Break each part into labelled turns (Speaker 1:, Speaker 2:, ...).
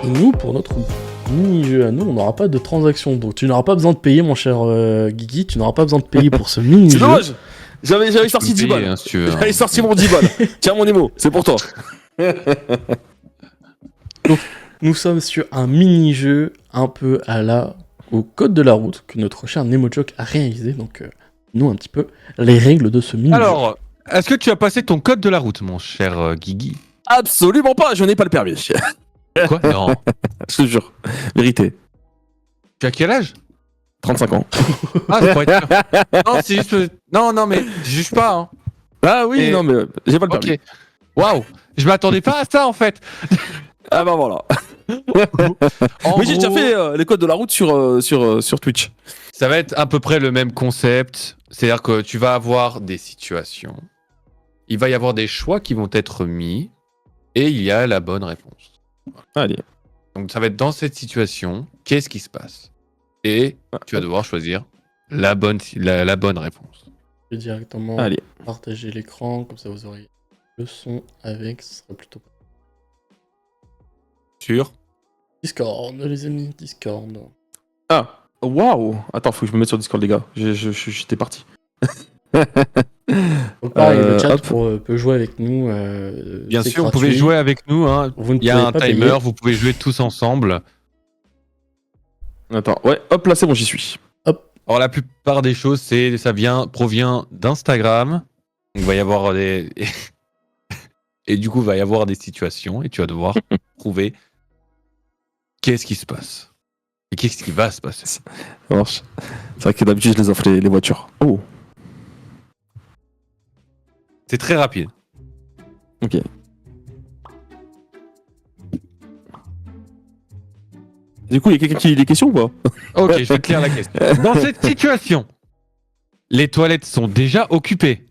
Speaker 1: nous, pour notre mini-jeu à nous, on n'aura pas de transaction. Donc tu n'auras pas besoin de payer, mon cher Guigui, tu n'auras pas besoin de payer pour ce mini-jeu.
Speaker 2: C'est dommage. J'avais sorti 10 balles.
Speaker 3: Hein, si tu veux, hein.
Speaker 2: J'avais sorti mon 10 balles. Tiens mon Nemo, c'est pour toi.
Speaker 1: Nous sommes sur un mini-jeu un peu au code de la route que notre cher Nemochoc a réalisé. Donc, nous, un petit peu les règles de ce mini-jeu.
Speaker 3: Alors, est-ce que tu as passé ton code de la route, mon cher Guigui?
Speaker 2: Absolument pas, je n'ai pas le permis.
Speaker 3: Quoi? Non.
Speaker 2: Je te jure. Vérité.
Speaker 3: Tu as quel âge?
Speaker 2: 35 ans.
Speaker 3: Ah, c'est pour être sûr. Non, c'est juste. Non, mais je juge pas. Hein.
Speaker 2: Ah oui,
Speaker 3: Et-
Speaker 2: non, mais j'ai pas le permis.
Speaker 3: Ok. Waouh. Je m'attendais pas à ça en fait.
Speaker 2: Ah bah voilà.
Speaker 3: En
Speaker 2: Mais j'ai déjà
Speaker 3: gros,
Speaker 2: fait les codes de la route sur Twitch.
Speaker 3: ça va être à peu près le même concept. C'est-à-dire que tu vas avoir des situations. Il va y avoir des choix qui vont être mis. Et il y a la bonne réponse.
Speaker 2: Allez.
Speaker 3: Donc ça va être dans cette situation, qu'est-ce qui se passe? Et tu vas devoir choisir la bonne réponse.
Speaker 1: Je vais directement
Speaker 2: Allez.
Speaker 1: partager l'écran, comme ça vous aurez le son avec, ce sera plutôt
Speaker 3: Sûr?
Speaker 1: Discord, les amis, Discord.
Speaker 2: Ah. Waouh. Attends, faut que je me mette sur Discord, les gars. J'étais parti.
Speaker 1: Donc pareil, le chat
Speaker 2: hop.
Speaker 1: peut jouer avec nous.
Speaker 3: Bien
Speaker 1: c'est
Speaker 3: sûr, vous
Speaker 1: gratuit.
Speaker 3: pouvez jouer avec nous. Hein.
Speaker 1: Vous ne
Speaker 3: Il y a
Speaker 1: pouvez
Speaker 3: un
Speaker 1: pas
Speaker 3: timer,
Speaker 1: payer.
Speaker 3: vous pouvez jouer tous ensemble.
Speaker 2: Attends, ouais, hop, là c'est bon, j'y suis.
Speaker 3: Alors la plupart des choses, provient d'Instagram. Il va y avoir des... et du coup, il va y avoir des situations et tu vas devoir trouver qu'est-ce qui se passe. Et qu'est-ce qui va se passer.
Speaker 2: Ça marche. C'est vrai que d'habitude, je les offre les voitures. Oh,
Speaker 3: C'est très rapide.
Speaker 2: ok. Du coup, il y a quelqu'un qui lit les questions ou pas?
Speaker 3: Ok, je vais te lire la question. Dans cette situation, les toilettes sont déjà occupées.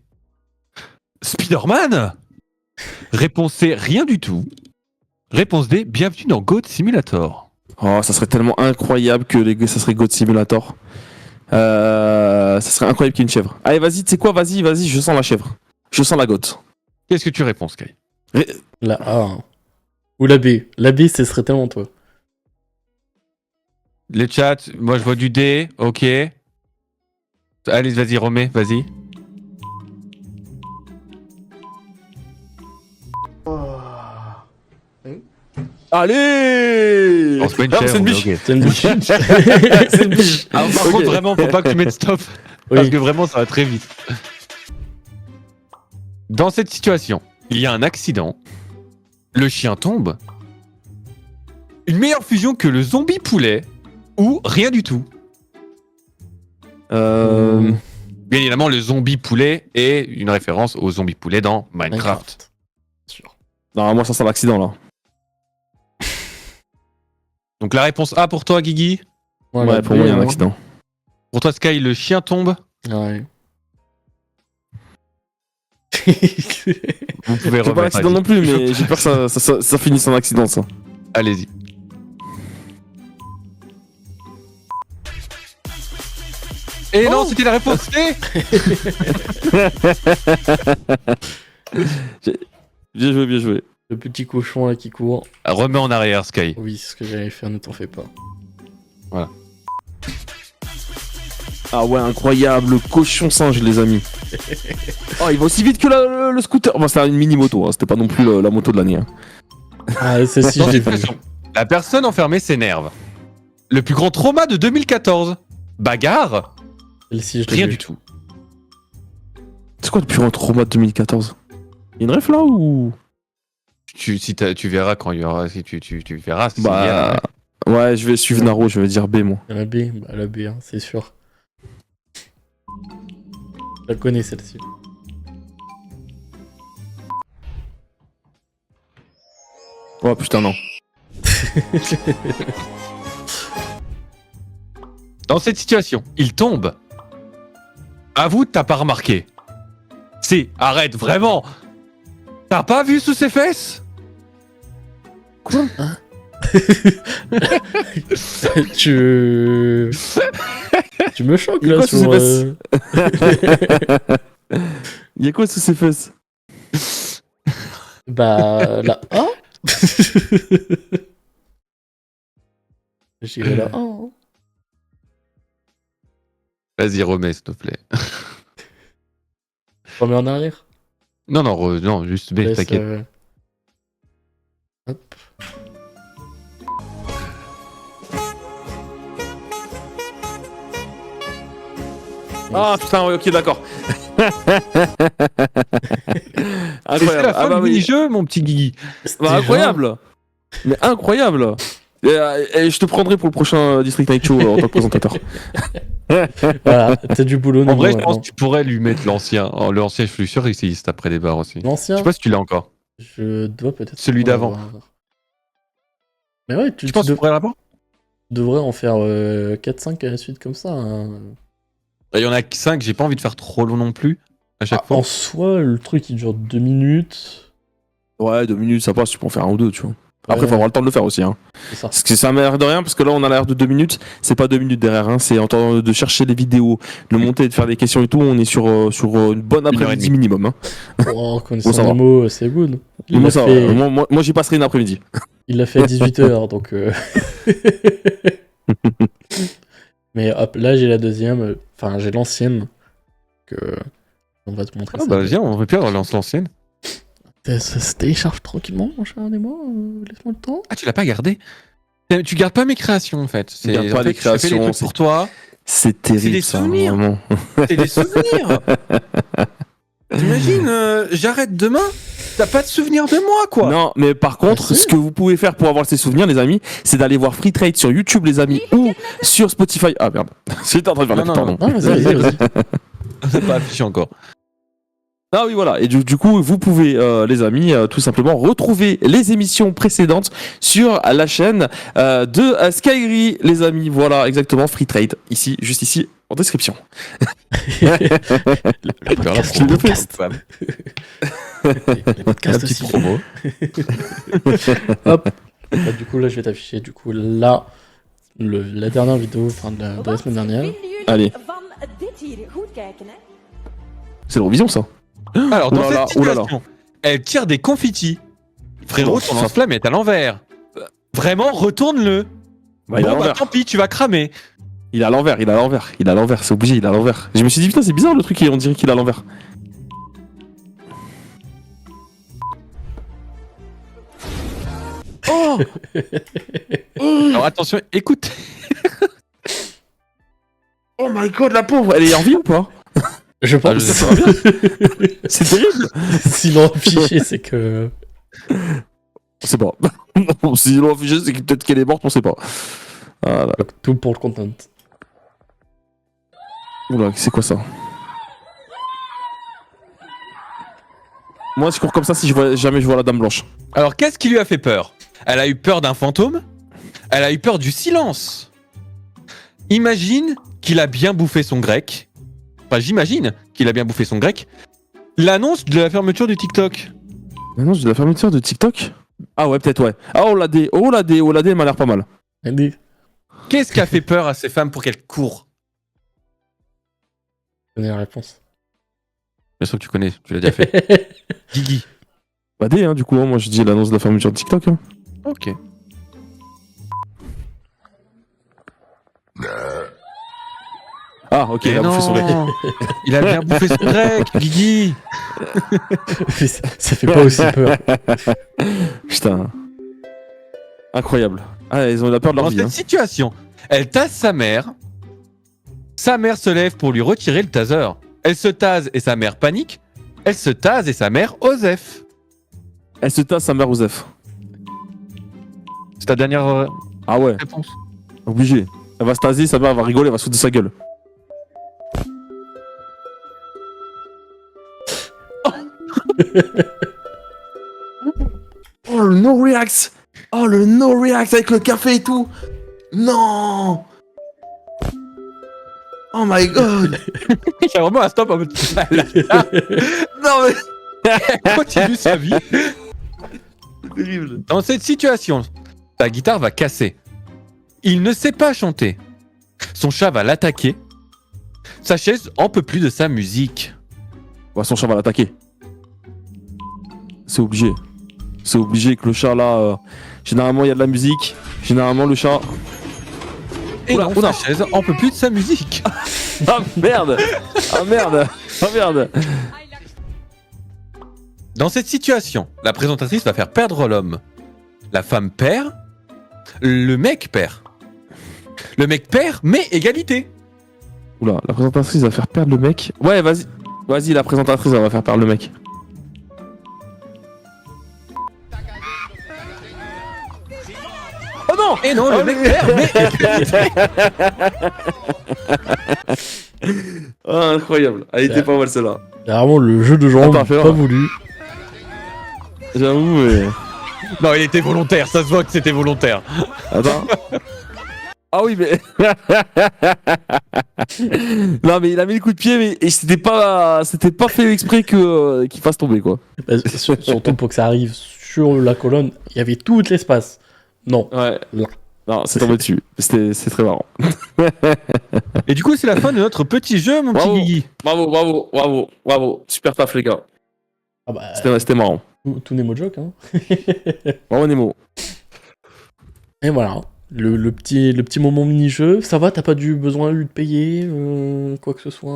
Speaker 3: Spider-Man? Réponse C, rien du tout. Réponse D, bienvenue dans Goat Simulator.
Speaker 2: Oh, ça serait tellement incroyable que ça serait Goat Simulator. Ça serait incroyable qu'il y ait une chèvre. Allez, vas-y, tu sais quoi? Vas-y, je sens la chèvre. Je sens la goat.
Speaker 3: Qu'est-ce que tu réponds, Sky?
Speaker 1: La A. Hein. Ou la B. La B, ce serait tellement toi.
Speaker 3: Les chats, moi je vois du D, ok. Allez, vas-y, remets, vas-y.
Speaker 2: Allez.
Speaker 3: Oh, c'est pas une
Speaker 2: Ah,
Speaker 3: chèvre,
Speaker 2: c'est une
Speaker 3: mais
Speaker 2: biche.
Speaker 3: ok.
Speaker 1: C'est une biche.
Speaker 2: C'est une biche.
Speaker 3: Ah, par
Speaker 2: Ok.
Speaker 3: contre, vraiment, faut pas que tu mettes stop. Parce
Speaker 1: Oui.
Speaker 3: que vraiment, ça va très vite. Dans cette situation, il y a un accident. Le chien tombe. Une meilleure fusion que le zombie poulet. Ou rien du tout. Bien évidemment, le zombie poulet est une référence au zombie poulet dans Minecraft.
Speaker 1: Sûr.
Speaker 2: Non, moi ça sent l'accident là.
Speaker 3: Donc la réponse A pour toi, Guigui.
Speaker 1: Voilà,
Speaker 2: Ouais, pour moi il y a un
Speaker 1: B,
Speaker 2: accident.
Speaker 3: Pour toi, Sky, le chien tombe.
Speaker 1: Ouais.
Speaker 3: Vous pouvez
Speaker 2: C'est pas
Speaker 3: remettre.
Speaker 2: l'accident non plus, mais j'ai peur que ça finisse en accident ça.
Speaker 3: Allez-y. Et non, c'était la réponse C.
Speaker 2: Bien joué, bien joué.
Speaker 1: Le petit cochon là qui court.
Speaker 3: Remets en arrière, Sky.
Speaker 1: Oui, c'est ce que j'allais faire, ne t'en fais pas.
Speaker 2: Ah ouais, incroyable, le cochon singe les amis. Oh, il va aussi vite que le scooter. Bon, c'était une mini moto, hein. C'était pas non plus la moto de l'année. Hein.
Speaker 1: Ah, celle-ci,
Speaker 3: Dans
Speaker 1: je l'ai
Speaker 3: cette
Speaker 1: vu.
Speaker 3: situation, la personne enfermée s'énerve. Le plus grand trauma de 2014. Bagarre.
Speaker 1: Celle-ci, je l'ai
Speaker 3: Rien
Speaker 1: vu.
Speaker 3: du tout.
Speaker 2: C'est quoi le plus grand trauma de 2014? Il y a une ref là ou?
Speaker 3: Tu verras quand il y aura. Si tu verras. s'il y a-
Speaker 2: Bah. Ouais, je vais suivre Naro, je vais dire B moi.
Speaker 1: La B, bah la B, hein, c'est sûr. Je la connais celle-ci.
Speaker 2: Oh putain, non.
Speaker 3: Dans cette situation, il tombe. Avoue, t'as pas remarqué. Si, arrête, vraiment. T'as pas vu sous ses fesses?
Speaker 1: tu... tu me choques
Speaker 2: Il y a
Speaker 1: là
Speaker 2: quoi sous
Speaker 1: sur...
Speaker 2: ses Il y a quoi sous ses fesses?
Speaker 1: Bah la A. J'irai là. Oh.
Speaker 3: Vas-y, remets, s'il te plaît.
Speaker 1: Je remets en arrière.
Speaker 3: Non, non, non, juste B,
Speaker 1: Laisse,
Speaker 3: t'inquiète.
Speaker 1: Hop.
Speaker 2: Ah putain, ouais, ok, d'accord.
Speaker 3: C'est la fin du
Speaker 2: oui.
Speaker 3: mini-jeu, mon petit Guigui.
Speaker 2: Bah, incroyable. Mais incroyable. Et je te prendrai pour le prochain District Night Show en tant que présentateur.
Speaker 1: Voilà, t'as du boulot.
Speaker 3: En vrai, je
Speaker 1: Nemo,
Speaker 3: pense
Speaker 1: maintenant.
Speaker 3: que tu pourrais lui mettre l'ancien. Oh, l'ancien, je suis sûr qu'il existe après des barres aussi. Je
Speaker 1: L'ancien,
Speaker 3: sais pas si tu l'as encore.
Speaker 1: je dois peut-être.
Speaker 3: Celui d'avant.
Speaker 1: l'avoir. Mais ouais, tu
Speaker 3: Tu penses que tu pourrais l'avoir?
Speaker 1: devrais en faire 4-5 à la suite comme ça. Hein.
Speaker 3: Il y en a 5, j'ai pas envie de faire trop long non plus. À chaque fois.
Speaker 1: En soi, le truc il dure 2 minutes.
Speaker 2: Ouais, 2 minutes, ça passe, tu peux en faire un ou deux, tu vois. Après,
Speaker 1: Ouais.
Speaker 2: faut avoir le temps de le faire aussi. Hein.
Speaker 1: C'est ça.
Speaker 2: Parce que ça m'a l'air de rien, parce que là, on a l'air de 2 minutes. C'est pas 2 minutes derrière, hein. C'est en temps de chercher les vidéos, de monter, de faire des questions et tout. On est sur une bonne
Speaker 3: heure et
Speaker 2: après-midi
Speaker 3: demie.
Speaker 2: minimum. Hein.
Speaker 1: Oh, connaissant
Speaker 2: ça va.
Speaker 1: Nemo, c'est good. Il
Speaker 2: Moi,
Speaker 1: l'a
Speaker 2: ça va.
Speaker 1: fait,
Speaker 2: Moi, j'y passerai une après-midi.
Speaker 1: il l'a fait à 18h, donc. Mais hop, là j'ai la deuxième. Enfin, j'ai l'ancienne. Que. On va te montrer
Speaker 3: Ah
Speaker 1: ça.
Speaker 3: bah viens, on va pire lance l'ancienne.
Speaker 1: Ça se télécharge tranquillement, mon cher Nemo. Laisse-moi le temps.
Speaker 3: Ah, tu l'as pas gardé? Tu gardes pas mes créations en fait.
Speaker 2: Je garde pas
Speaker 3: en fait,
Speaker 2: les
Speaker 3: je fais
Speaker 2: créations,
Speaker 3: trucs pour toi.
Speaker 2: C'est terrible,
Speaker 3: des
Speaker 2: ça,
Speaker 3: souvenirs.
Speaker 2: vraiment.
Speaker 3: C'est des souvenirs. T'imagines, j'arrête demain, t'as pas de souvenir de moi quoi.
Speaker 2: Non, mais par contre,
Speaker 1: Ah, si.
Speaker 2: ce que vous pouvez faire pour avoir ces souvenirs, les amis, c'est d'aller voir Free Trade sur YouTube, les amis, ou sur Spotify. Ah merde, j'étais en train de faire la
Speaker 3: Non,
Speaker 2: pub,
Speaker 3: non,
Speaker 2: pardon.
Speaker 1: Ah, vas-y.
Speaker 3: C'est pas affiché encore.
Speaker 2: Ah oui, voilà. Et du coup, vous pouvez, les amis, tout simplement retrouver les émissions précédentes sur la chaîne de Skyri, les amis. Voilà, exactement, Free Trade. Ici, juste ici, en description.
Speaker 1: Le podcast, le podcast. Les
Speaker 3: La
Speaker 1: podcasts
Speaker 3: petite
Speaker 1: aussi.
Speaker 3: promo.
Speaker 1: Hop. Bah, du coup, là, je vais t'afficher. Du coup, là, la dernière vidéo enfin, de la semaine dernière.
Speaker 2: Allez. C'est l'Eurovision, ça.
Speaker 3: Alors, dans
Speaker 2: Oulala,
Speaker 3: cette
Speaker 2: oulala.
Speaker 3: situation, elle tire des confettis. Frérot,
Speaker 2: Oh,
Speaker 3: ton
Speaker 2: ça-
Speaker 3: lance-flamme est à l'envers. Vraiment, retourne-le.
Speaker 2: Bah, il est à
Speaker 3: Bon, bah
Speaker 2: l'envers.
Speaker 3: tant pis, tu vas cramer.
Speaker 2: Il est à l'envers, c'est obligé, il est à l'envers. Je me suis dit, putain, c'est bizarre le truc, on dirait qu'il est à l'envers. Oh
Speaker 3: Alors attention, écoute.
Speaker 2: Oh my god, la pauvre, elle est en vie ou pas?
Speaker 1: Je
Speaker 3: Ah,
Speaker 1: pense
Speaker 3: je sais
Speaker 1: que
Speaker 2: C'est terrible.
Speaker 1: s'ils l'ont affiché, c'est que.
Speaker 2: On sait pas. Si ils l'ont affiché, c'est que peut-être qu'elle est morte, on sait pas. Voilà.
Speaker 1: Tout pour le content.
Speaker 2: Oula, c'est quoi ça? Moi, je cours comme ça si jamais je vois la dame blanche.
Speaker 3: Alors, qu'est-ce qui lui a fait peur? Elle a eu peur d'un fantôme. Elle a eu peur du silence. Imagine qu'il a bien bouffé son grec. Enfin, j'imagine qu'il a bien bouffé son grec. L'annonce de la fermeture du TikTok.
Speaker 2: Maintenant, j'ai de la fermeture de TikTok. Ah ouais, peut-être, ouais. Ah, oh la D, elle m'a l'air pas mal.
Speaker 1: Allez,
Speaker 3: Qu'est-ce qui a fait peur à ces femmes pour qu'elles courent?
Speaker 1: donnez la réponse.
Speaker 3: Bien sûr que tu connais, tu l'as déjà fait. Guigui.
Speaker 2: Bah D, hein, du coup, hein, moi je dis l'annonce de la fermeture de TikTok. Hein.
Speaker 3: Ok.
Speaker 2: Ah, ok,
Speaker 3: Mais
Speaker 2: il a bouffé son grec.
Speaker 3: non. Il a bien bouffé son grec, Guigui.
Speaker 1: Ça fait pas aussi peur.
Speaker 2: Putain. Incroyable. Ah, ils ont eu la peur de leur
Speaker 3: Dans
Speaker 2: vie.
Speaker 3: cette
Speaker 2: Hein.
Speaker 3: situation, elle tase sa mère. Sa mère se lève pour lui retirer le taser. Elle se tase et sa mère panique. Elle se tase et sa mère Osef.
Speaker 2: Elle se tasse sa mère Osef.
Speaker 3: C'est ta dernière
Speaker 2: Ah ouais,
Speaker 3: réponse.
Speaker 2: obligé. Elle va se taser, sa mère va rigoler, elle va se foutre de sa gueule. Oh le no react. Oh le no react avec le café et tout. Non. Oh my god.
Speaker 3: Il y a vraiment un stop en mode.
Speaker 2: Non mais
Speaker 3: Continue sa vie.
Speaker 2: c'est terrible.
Speaker 3: Dans cette situation, sa guitare va casser. Il ne sait pas chanter. Son chat va l'attaquer. Sa chaise en peut plus de sa musique.
Speaker 2: Ouais, son chat va l'attaquer. C'est obligé. C'est obligé que le chat là. Généralement il y a de la musique. Généralement le chat.
Speaker 3: Et
Speaker 2: Oula,
Speaker 3: non,
Speaker 2: oula.
Speaker 3: sa chaise en peut plus de sa musique.
Speaker 2: Ah merde. Ah merde. Ah merde.
Speaker 3: Dans cette situation, la présentatrice va faire perdre l'homme. La femme perd, le mec perd. Le mec perd, mais égalité.
Speaker 2: Oula, la présentatrice va faire perdre le mec. Ouais, vas-y. Vas-y, la présentatrice, elle va faire perdre le mec. Oh non.
Speaker 3: Et non, le mec perd, mais
Speaker 2: Ah, incroyable. Elle était pas mal celle-là.
Speaker 1: C'est vraiment le jeu de jambes,
Speaker 2: Attends, fais
Speaker 1: pas
Speaker 2: voir.
Speaker 1: voulu.
Speaker 2: J'avoue, mais...
Speaker 3: Non, il était volontaire, ça se voit que c'était volontaire.
Speaker 2: Attends. Ah oui, mais... non, mais il a mis le coup de pied, mais et c'était pas fait exprès que qu'il fasse tomber, quoi.
Speaker 1: Bah, surtout pour que ça arrive sur la colonne, il y avait tout l'espace. Non.
Speaker 2: Ouais.
Speaker 1: Là.
Speaker 2: Non, c'est tombé dessus. C'est très marrant.
Speaker 3: Et du coup, c'est la fin de notre petit jeu, mon
Speaker 2: Bravo.
Speaker 3: petit Guigui.
Speaker 2: Bravo. Super taf, les gars.
Speaker 1: Ah bah,
Speaker 2: C'était marrant.
Speaker 1: tout Nemo joke, hein.
Speaker 2: Bravo, Nemo.
Speaker 1: Et voilà. Le petit moment mini-jeu, ça va, t'as pas besoin de payer quoi que ce soit.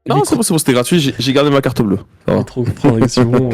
Speaker 2: Non, c'est bon, c'était gratuit. J'ai gardé ma carte bleue. Ça va.
Speaker 1: Trop transaction.